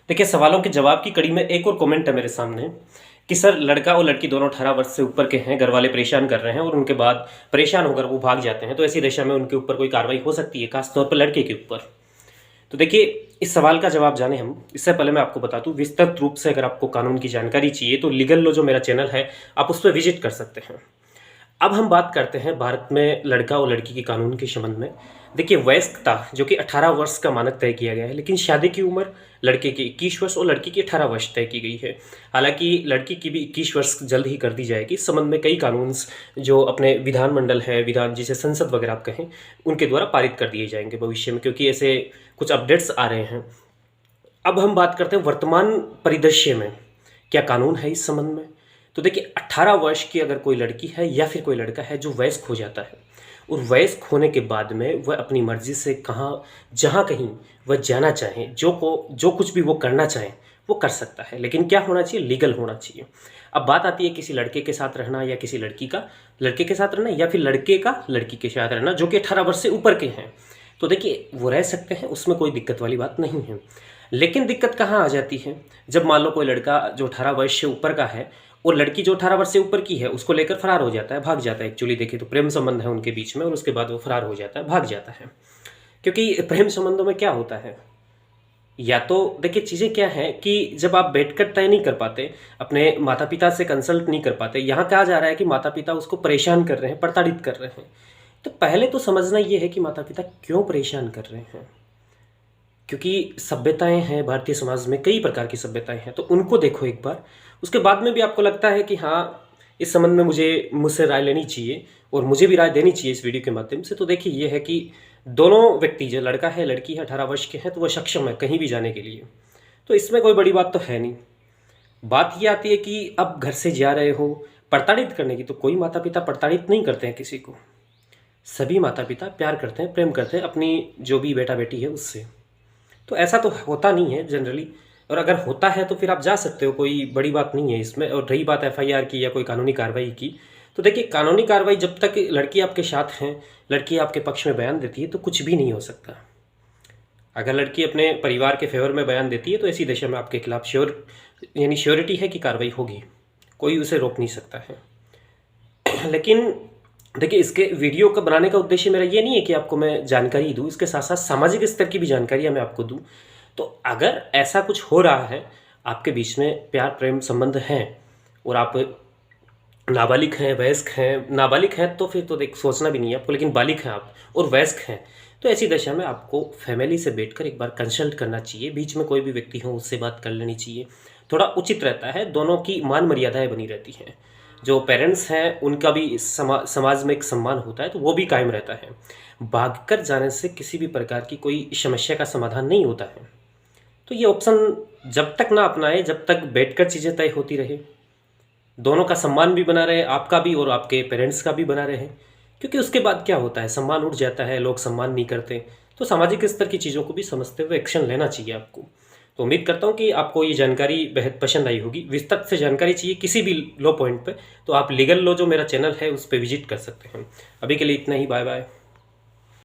देखिए, सवालों के जवाब की कड़ी में एक और कमेंट है मेरे सामने कि सर लड़का और लड़की दोनों 18 वर्ष से ऊपर के हैं, घर वाले परेशान कर रहे हैं और उनके बाद परेशान होकर वो भाग जाते हैं, तो ऐसी दशा में उनके ऊपर कोई कार्रवाई हो सकती है, खासतौर पर लड़के के ऊपर। तो देखिए, इस सवाल का जवाब जाने हम, इससे पहले मैं आपको बता दूं, विस्तृत रूप से अगर आपको कानून की जानकारी चाहिए तो लीगल लो जो मेरा चैनल है, आप उस पर विजिट कर सकते हैं। अब हम बात करते हैं भारत में लड़का और लड़की के कानून के संबंध में। देखिए, वयस्कता जो कि 18 वर्ष का मानक तय किया गया है, लेकिन शादी की उम्र लड़के की 21 वर्ष और लड़की की 18 वर्ष तय की गई है। हालांकि लड़की की भी 21 वर्ष जल्द ही कर दी जाएगी। इस संबंध में कई कानून जो अपने विधानमंडल है, विधान जिसे संसद वगैरह आप कहें, उनके द्वारा पारित कर दिए जाएंगे भविष्य में, क्योंकि ऐसे कुछ अपडेट्स आ रहे हैं। अब हम बात करते हैं वर्तमान परिदृश्य में क्या कानून है इस संबंध में। तो देखिए, 18 वर्ष की अगर कोई लड़की है या फिर कोई लड़का है जो वयस्क हो जाता है, और वयस्क होने के बाद में वह अपनी मर्जी से कहाँ जहाँ कहीं वह जाना चाहे, जो कुछ भी वो करना चाहे वो कर सकता है, लेकिन क्या होना चाहिए, लीगल होना चाहिए। अब बात आती है किसी लड़के के साथ रहना या किसी लड़की का लड़के के साथ रहना या फिर लड़के का लड़की के साथ रहना जो कि 18 वर्ष से ऊपर के हैं। तो देखिए, वो रह सकते हैं, उसमें कोई दिक्कत वाली बात नहीं है। लेकिन दिक्कत कहाँ आ जाती है, जब मान लो कोई लड़का जो 18 वर्ष से ऊपर का है और लड़की जो 18 वर्ष से ऊपर की है उसको लेकर फरार हो जाता है, भाग जाता है। एक्चुअली देखिए तो प्रेम संबंध है उनके बीच में और उसके बाद वो फरार हो जाता है, भाग जाता है। क्योंकि प्रेम संबंधों में क्या होता है, या तो देखिए चीज़ें क्या हैं कि जब आप बैठकर तय नहीं कर पाते, अपने माता पिता से कंसल्ट नहीं कर पाते, यहाँ कहा जा रहा है कि माता पिता उसको परेशान कर रहे हैं, प्रताड़ित कर रहे हैं, तो पहले तो समझना ये है कि माता पिता क्यों परेशान कर रहे हैं। क्योंकि सभ्यताएं हैं भारतीय समाज में, कई प्रकार की सभ्यताएं हैं, तो उनको देखो एक बार। उसके बाद में भी आपको लगता है कि हाँ, इस संबंध में मुझसे राय लेनी चाहिए और मुझे भी राय देनी चाहिए इस वीडियो के माध्यम से, तो देखिए ये है कि दोनों व्यक्ति, जो लड़का है लड़की है, 18 वर्ष के हैं, तो वह सक्षम है कहीं भी जाने के लिए। तो इसमें कोई बड़ी बात तो है नहीं। बात ये आती है कि अब घर से जा रहे हो प्रताड़ित करने की, तो कोई माता पिता प्रताड़ित नहीं करते हैं किसी को। सभी माता पिता प्यार करते हैं, प्रेम करते हैं अपनी जो भी बेटा बेटी है उससे। तो ऐसा तो होता नहीं है जनरली, और अगर होता है तो फिर आप जा सकते हो, कोई बड़ी बात नहीं है इसमें। और रही बात एफआईआर की या कोई कानूनी कार्रवाई की, तो देखिए कानूनी कार्रवाई जब तक लड़की आपके साथ हैं, लड़की आपके पक्ष में बयान देती है, तो कुछ भी नहीं हो सकता। अगर लड़की अपने परिवार के फेवर में बयान देती है तो ऐसी दशा में आपके खिलाफ श्योरिटी है कि कार्रवाई होगी, कोई उसे रोक नहीं सकता है। लेकिन देखिए, इसके वीडियो का बनाने का उद्देश्य मेरा ये नहीं है कि आपको मैं जानकारी दूं, इसके साथ साथ सामाजिक स्तर की भी जानकारी मैं आपको दूं। तो अगर ऐसा कुछ हो रहा है, आपके बीच में प्यार प्रेम संबंध हैं और आप नाबालिग हैं, वयस्क हैं, नाबालिग हैं तो फिर तो देख सोचना भी नहीं है आपको, लेकिन बालिग हैं आप और वयस्क हैं, तो ऐसी दशा में आपको फैमिली से बैठकर एक बार कंसल्ट करना चाहिए। बीच में कोई भी व्यक्ति हो उससे बात कर लेनी चाहिए, थोड़ा उचित रहता है, दोनों की मान मर्यादाएं बनी रहती हैं। जो पेरेंट्स हैं उनका भी समाज में एक सम्मान होता है, तो वो भी कायम रहता है। भागकर जाने से किसी भी प्रकार की कोई समस्या का समाधान नहीं होता है। तो ये ऑप्शन जब तक ना अपनाए, जब तक बैठकर चीज़ें तय होती रहे, दोनों का सम्मान भी बना रहे, आपका भी और आपके पेरेंट्स का भी बना रहे। क्योंकि उसके बाद क्या होता है, सम्मान उठ जाता है, लोग सम्मान नहीं करते। तो सामाजिक स्तर की चीज़ों को भी समझते हुए एक्शन लेना चाहिए आपको। तो उम्मीद करता हूँ कि आपको ये जानकारी बेहद पसंद आई होगी। विस्तृत से जानकारी चाहिए किसी भी लो पॉइंट पे, तो आप लीगल लो जो मेरा चैनल है उस पर विजिट कर सकते हैं। अभी के लिए इतना ही, बाय बाय।